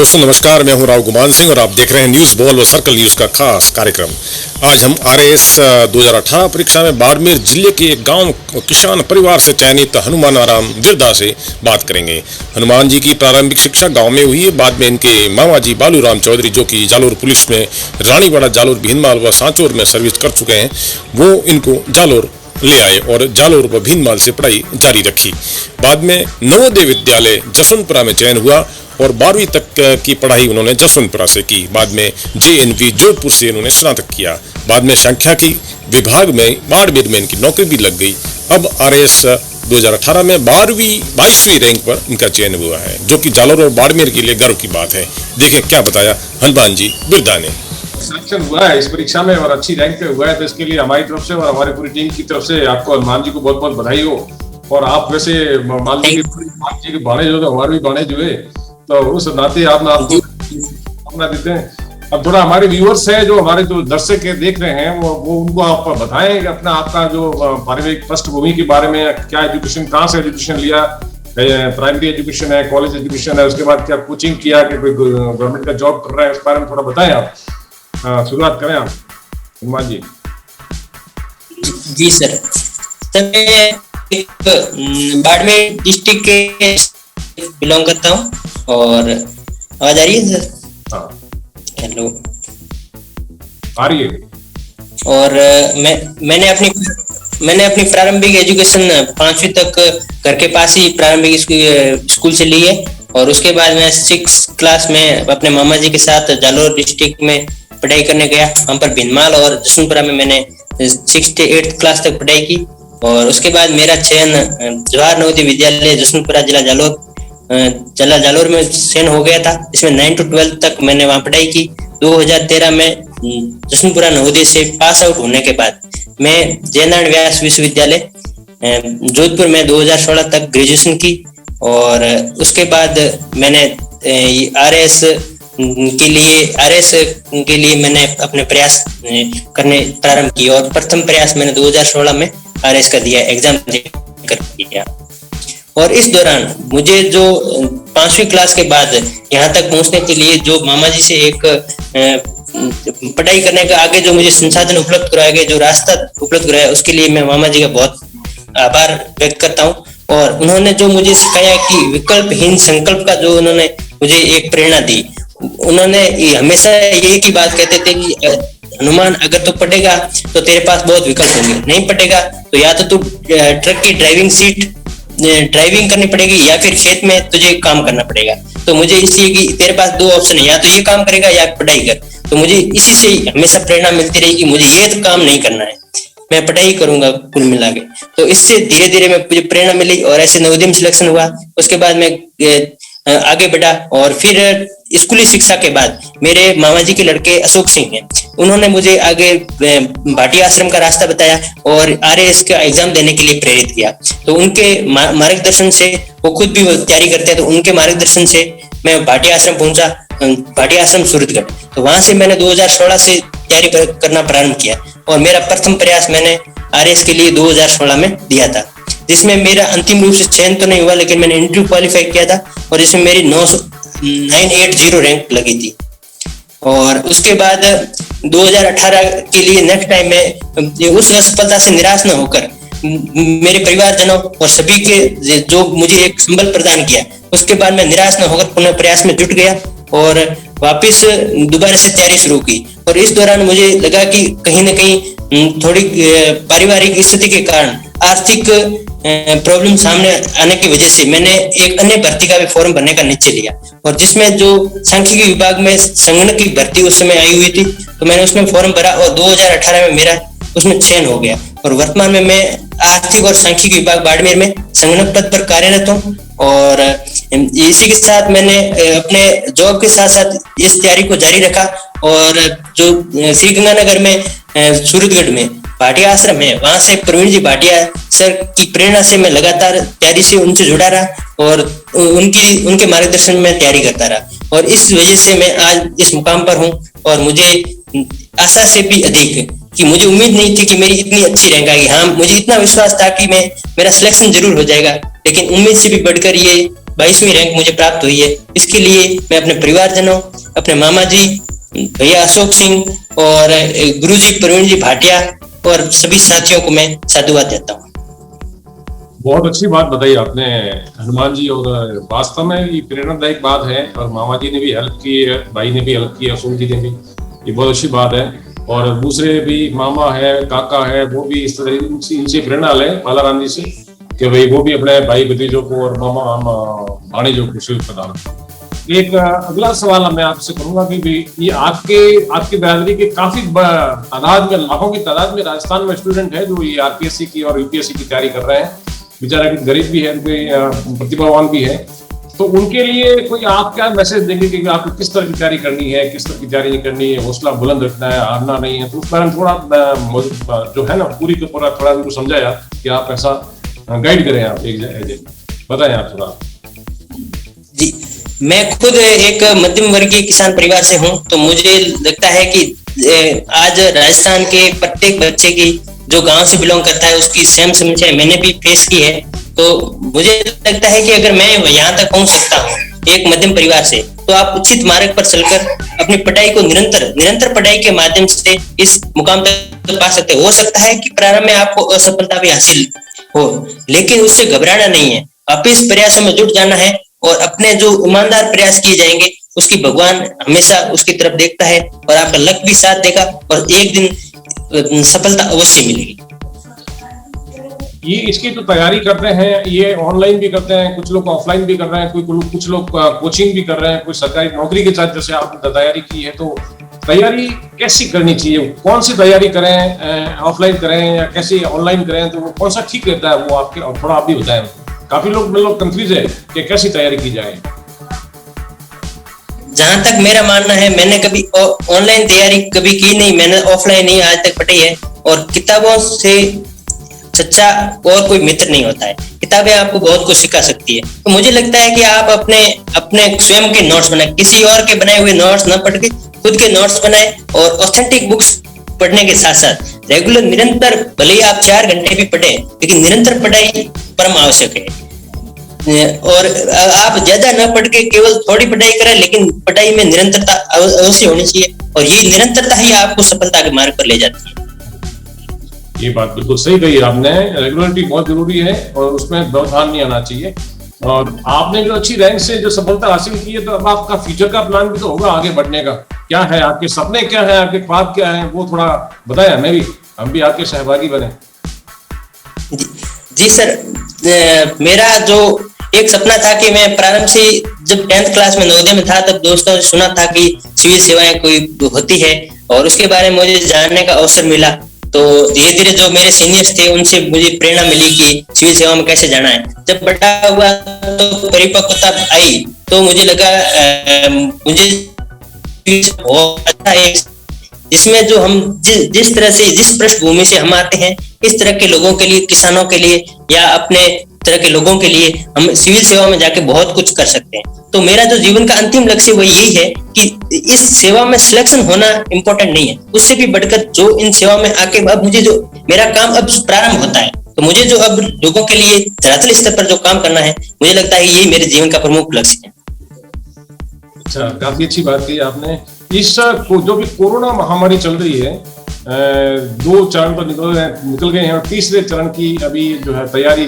दोस्तों नमस्कार, मैं हूं राव गुमान सिंह और आप देख रहे हैं न्यूज़ बॉल व सर्कल न्यूज़ का खास कार्यक्रम। आज हम आरएएस 2018 परीक्षा में बाड़मेर जिले के एक गांव किसान परिवार से चयनित हनुमान आराम बिरदा से बात करेंगे। हनुमान जी की प्रारंभिक शिक्षा गांव में हुई है। बाद में इनके मामा जी बालूराम चौधरी, जो कि जालोर पुलिस में रानीवाड़ा, जालोर, भीनमाल व सांचौर में सर्विस कर चुके हैं, वो इनको जालोर ले आए और जालोर व भीनमाल से पढ़ाई जारी रखी। बाद में नवोदय विद्यालय जसवंतपुरा में चयन हुआ और 12वीं तक की पढ़ाई उन्होंने जसवंतपुरा से की। बाद में जेएनवी जोधपुर से उन्होंने स्नातक किया। बाद में सांख्यिकी विभाग में बाड़मेर में इनकी नौकरी भी लग गई। अब आरएएस 2018 में 22वीं रैंक पर इनका चयन हुआ है, जो कि जालोर और बाड़मेर के लिए गर्व की बात है। देखें क्या बताया हनुमान जी बिरदा ने। सिलेक्शन हुआ है इस परीक्षा में और अच्छी रैंक पे हुआ है, तो इसके लिए हमारी तरफ से और हमारी पूरी टीम की तरफ से आपको हनुमान जी को बहुत बहुत बधाई हो। और आप वैसे मान लीजिए जी के बाणे जो तो हमारे भी बाणे जो है, तो उस नाते आपको अपना देते हैं। अब थोड़ा हमारे व्यूअर्स हैं, जो हमारे जो दर्शक देख रहे हैं, वो उनको आप बताएं कि आपका जो पारिवारिक पृष्ठभूमि के बारे में, क्या एजुकेशन, कहाँ से एजुकेशन लिया, प्राइमरी एजुकेशन है, कॉलेज एजुकेशन है, उसके बाद क्या कोचिंग किया, कि कोई गवर्नमेंट का जॉब कर रहा है, उस बारे में थोड़ा बताएं आप। शुरुआत करें आप हनुमान जी। जी सर, मैं बाड़मेर डिस्ट्रिक्ट के बिलोंग करता हूँ। और आवाज आ रही है सर? हाँ, हेलो, आ रही है। और मैंने अपनी प्रारंभिक एजुकेशन 5वीं तक घर के पास ही प्रारंभिक स्कूल से ली है। और उसके बाद मैं 6 क्लास में अपने मामा जी के साथ जालोर डिस्ट्रिक्ट में पढ़ाई करने गया। वहाँ पर भीनमाल और जसवंतपुरा में मैंने 6 से 8 क्लास तक पढ़ाई की। और उसके बाद मेरा चयन जवाहर नवोदय विद्यालय जसवंतपुरा जिला जालोर में चयन हो गया था। इसमें 9 से 12 तक मैंने वहाँ पढ़ाई की। 2013 में जसवंतपुरा नवोदय से पास आउट होने के बाद मैं जयनारायण व्यास विश्वविद्यालय जोधपुर में 2016 तक ग्रेजुएशन की। और उसके बाद मैंने आरएएस के लिए मैंने अपने प्रयास करने प्रारंभ किए। और प्रथम प्रयास मैंने 2016 में आरएएस का दिया, एग्जाम कर किया। और इस दौरान मुझे जो 5वीं क्लास के बाद यहाँ तक पहुँचने के लिए जो मामा जी से एक पढ़ाई करने का आगे जो मुझे संसाधन उपलब्ध कराया गया, जो रास्ता उपलब्ध कराया, उसके लिए मैं मामा जी का बहुत आभार व्यक्त करता हूँ। और उन्होंने जो मुझे सिखाया कि विकल्पहीन संकल्प का जो उन्होंने मुझे एक प्रेरणा दी। उन्होंने हमेशा यही की बात कहते थे कि हनुमान, अगर तू पढ़ेगा तो तेरे पास बहुत विकल्प होंगे, नहीं पढ़ेगा तो या तो तू ट्रक की ड्राइविंग करनी पड़ेगी या फिर खेत में तुझे काम करना पड़ेगा। तो मुझे इसलिए कि तेरे पास 2 ऑप्शन है, या तो ये काम करेगा या पढ़ाई कर। तो मुझे इसी से हमेशा प्रेरणा मिलती रही कि मुझे ये तो काम नहीं करना है, मैं पढ़ाई करूंगा कुल मिला के। तो इससे धीरे धीरे मुझे प्रेरणा मिली और ऐसे नवोदय में सिलेक्शन हुआ। उसके बाद मैं आगे बढ़ा। और फिर स्कूली शिक्षा के बाद मेरे मामा जी के लड़के अशोक सिंह हैं, उन्होंने मुझे आगे भाटिया आश्रम का रास्ता बताया और आरएएस का एग्जाम देने के लिए प्रेरित किया। तो उनके मार्गदर्शन से, वो खुद भी तैयारी करते हैं, तो उनके मार्गदर्शन से मैं भाटिया आश्रम पहुंचा, भाटिया आश्रम सूरतगढ़। तो वहां से मैंने 2016 से तैयारी करना प्रारंभ किया। और मेरा प्रथम प्रयास मैंने आरएएस के लिए 2016 में दिया था, जिसमें मेरा अंतिम रूप से चयन तो नहीं हुआ, लेकिन मैंने इंटरव्यू क्वालिफाई किया था और इसमें मेरी 980 रैंक लगी थी। और उसके बाद 2018 के लिए नेक्स्ट टाइम में उस असफलता से निराश न होकर मेरे परिवारजनों और सभी के जो मुझे एक संबल प्रदान किया, उसके बाद मैं निराश न होकर पुनः प्रयास में जुट गया और वापस दोबारा से तैयारी शुरू की। और इस दौरान मुझे लगा कि कहीं न कहीं थोड़ी पारिवारिक स्थिति के कारण, आर्थिक प्रॉब्लम सामने आने की वजह से मैंने एक अन्य भर्ती का भी फॉर्म भरने का निश्चय लिया। और जिसमें जो सांख्यिकी विभाग में संगणक की भर्ती उस समय आई हुई थी, तो मैंने उसमें फॉर्म भरा और 2018 में मेरा उसमें चयन हो गया। और वर्तमान में मैं आर्थिक और सांख्यिकी विभाग बाड़मेर में संगणक पद पर कार्यरत हूँ। और इसी के साथ मैंने अपने जॉब के साथ साथ इस तैयारी को जारी रखा। और जो श्री गंगानगर में सूरतगढ़ में भाटिया आश्रम है, वहां से प्रवीण जी भाटिया सर की प्रेरणा से मैं लगातार तैयारी से उनसे जुड़ा रहा और उनके मार्गदर्शन में तैयारी करता रहा। और इस वजह से मैं आज इस मुकाम पर हूँ। और मुझे आशा से भी अधिक, कि मुझे उम्मीद नहीं थी कि मेरी इतनी अच्छी रैंक आएगी। हाँ, मुझे इतना विश्वास था कि मेरा सिलेक्शन जरूर हो जाएगा, लेकिन उम्मीद से भी बढ़कर ये 22वीं रैंक मुझे प्राप्त हुई है। इसके लिए मैं अपने परिवारजनों, अपने मामा जी भैया अशोक सिंह और गुरुजी प्रवीण जी भाटिया और सभी साथियों को मैं साधुवाद देता हूँ। बहुत अच्छी बात बताई आपने हनुमान जी, और वास्तव में ये प्रेरणादायक बात है। और मामा जी ने भी हेल्प की है, भाई ने भी हेल्प की, अशोक जी ने भी, ये बहुत अच्छी बात है। और दूसरे भी मामा है, काका है, वो भी इस तरह इनसे प्रेरणा लें बालाराम जी से कि भाई वो भी अपने भाई भतीजों को और मामा भाणेजों को शिव प्रदान। एक अगला सवाल मैं आपसे करूंगा कि भाई ये आपकी बिरादरी के काफी तादाद में, लाखों की तादाद में राजस्थान में स्टूडेंट है जो ये आरपीएससी की और यूपीएससी की तैयारी कर रहे हैं। बेचारा गरीब भी है, कोई प्रतिभावान भी है, तो उनके लिए कोई आप क्या मैसेज देंगे कि आपको किस तरह की तैयारी करनी है, किस तरह की तैयारी नहीं करनी है, हौसला बुलंद रखना है, हारना नहीं है? तो उस बारे में थोड़ा जो है ना पूरी का पूरा थोड़ा उनको समझाया कि आप ऐसा गाइड करें, आप एक बताएं आप थोड़ा। जी, मैं खुद एक मध्यम वर्गीय किसान परिवार से हूं, तो मुझे लगता है कि आज राजस्थान के प्रत्येक बच्चे की जो गांव से बिलोंग करता है उसकी सेम समस्या मैंने भी फेस की है। तो मुझे लगता है कि अगर मैं यहाँ तक पहुंच सकता हूँ एक मध्यम परिवार से, तो आप उचित मार्ग पर चलकर अपनी पढ़ाई को निरंतर पढ़ाई के माध्यम से इस मुकाम तक पा सकते हो सकता है कि प्रारंभ में आपको असफलता भी हासिल हो, लेकिन उससे घबराना नहीं है। आप इस प्रयासों में जुट जाना है और अपने जो ईमानदार प्रयास किए जाएंगे उसकी भगवान हमेशा उसकी तरफ देखता है और आपका लक भी साथ देगा और एक दिन सफलता अवश्य मिलेगी। ये इसकी तो तैयारी करते हैं, ये ऑनलाइन भी करते हैं, कुछ लोग ऑफलाइन भी कर रहे हैं, कुछ लोग कोचिंग भी कर रहे हैं, कुछ सरकारी नौकरी के साथ जैसे आपने तैयारी की है। तो तैयारी कैसी करनी चाहिए, कौन सी तैयारी करें, ऑफलाइन करें या कैसे ऑनलाइन करें, तो वो कौन सा ठीक रहता है वो आपके, और थोड़ा आप भी बताएं। काफी लोग कंफ्यूज है कि कैसी तैयारी की जाए। जहां तक मेरा मानना है, मैंने कभी ऑनलाइन तैयारी कभी की नहीं, मैंने ऑफलाइन ही आज तक पढ़ी है। और किताबों से सच्चा और कोई मित्र नहीं होता है। किताबें आपको बहुत कुछ सिखा सकती है। तो मुझे लगता है कि आप अपने स्वयं के नोट्स बनाए, किसी और के बनाए हुए नोट्स न पढ़ के खुद के नोट्स बनाए और ऑथेंटिक बुक्स पढ़ने के साथ साथ रेगुलर निरंतर, भले ही आप 4 घंटे भी पढ़े, लेकिन निरंतर पढ़ाई परम आवश्यक है। और आप ज्यादा न पढ़ के केवल थोड़ी पढ़ाई करें, लेकिन पढ़ाई में निरंतरता अवश्य होनी चाहिए और ये निरंतरता ही आपको सफलता के मार्ग पर ले जाती है। ये बात बिल्कुल सही कही आपने, रेगुलरिटी बहुत जरूरी है और उसमें व्यवधान नहीं आना चाहिए। और आपने जो अच्छी रैंक से जो सफलता हासिल की है, तो अब आपका फ्यूचर का प्लान भी तो होगा आगे बढ़ने का। क्या है आपके सपने, क्या है आपके ख्वाब, क्या है वो थोड़ा बताएं हमें भी, हम भी आपके सहभागी बने। जी सर, मेरा जो एक सपना था कि मैं प्रारंभ से जब 10th क्लास में नवोदय में था, तब दोस्तों ने सुना था कि सिविल सेवाएं कोई होती है और उसके बारे में मुझे जानने का अवसर मिला। तो धीरे धीरे जो मेरे सीनियर्स थे उनसे मुझे प्रेरणा मिली कि सिविल सेवा में कैसे जाना है। जब बड़ा हुआ तो परिपक्वता आई, तो मुझे लगा मुझे बहुत अच्छा है, जिसमें जो हम जिस तरह से, जिस पृष्ठभूमि से हम आते हैं, इस तरह के लोगों के लिए, किसानों के लिए या अपने तरह के लोगों के लिए हम सिविल सेवा में जाके बहुत कुछ कर सकते हैं। तो मेरा जो जीवन का अंतिम लक्ष्य वो यही है कि इस सेवा में सिलेक्शन होना इम्पोर्टेंट नहीं है, उससे भी बढ़कर जो इन सेवा में आके अब मुझे जो मेरा काम अब प्रारंभ होता है, तो मुझे जो अब लोगों के लिए धरातल स्तर पर जो काम करना है, मुझे लगता है यही मेरे जीवन का प्रमुख लक्ष्य है। अच्छा, काफी अच्छी बात की आपने। इस जो भी कोरोना महामारी चल रही है, 2 चरण तो निकल गए हैं और तीसरे चरण की अभी जो है तैयारी,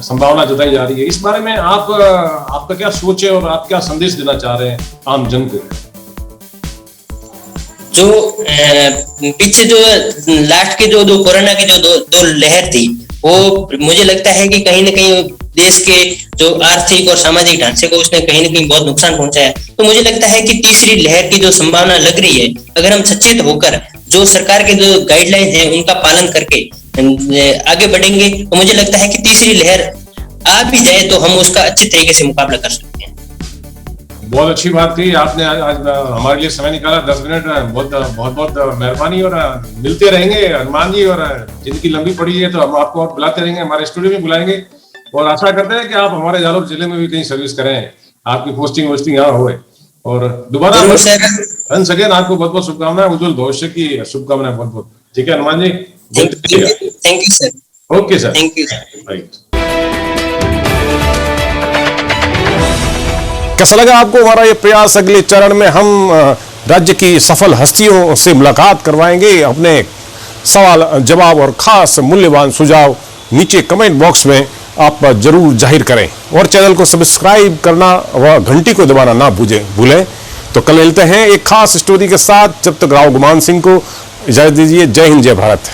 संभावना जताई जा रही है। इस बारे में आपका क्या सोच है और आप क्या संदेश देना चाह रहे हैं आम जन को? जो पीछे जो लास्ट के जो कोरोना की जो दो लहर थी, वो मुझे लगता है कि कहीं ना कहीं देश के जो आर्थिक और सामाजिक ढांचे को उसने कहीं ना कहीं बहुत नुकसान पहुंचाया। तो मुझे लगता है कि तीसरी लहर की जो संभावना लग रही है, अगर हम सचेत होकर जो सरकार के जो गाइडलाइन है उनका पालन करके आगे बढ़ेंगे, तो मुझे लगता है कि तीसरी लहर आ भी जाए तो हम उसका अच्छे तरीके से मुकाबला कर सकते हैं। बहुत अच्छी बात कही आपने, आज हमारे लिए समय निकाला 10 मिनट, बहुत मेहरबानी। और मिलते रहेंगे हनुमान जी, और जिनकी लंबी पड़ी है तो हम आपको और बुलाते रहेंगे, हमारे स्टूडियो में बुलाएंगे और आशा करते हैं कि आप हमारे जालौर जिले में भी कहीं सर्विस करें, आपकी पोस्टिंग यहाँ हो। और दोबारा वंस अगेन आपको बहुत बहुत शुभकामनाएं, उज्जवल भविष्य की शुभकामनाएं बहुत बहुत। ठीक है Hanuman ji, thank you sir. Okay sir, thank you. Right. कैसा लगा आपको हमारा ये प्रयास? अगले चरण में हम राज्य की सफल हस्तियों से मुलाकात करवाएंगे। अपने सवाल जवाब और खास मूल्यवान सुझाव नीचे कमेंट बॉक्स में आप जरूर जाहिर करें और चैनल को सब्सक्राइब करना व घंटी को दबाना ना भूलें। तो कल मिलते हैं एक खास स्टोरी के साथ। जब तक राव गुमान सिंह को इजाजत दीजिए। जय हिंद, जय भारत।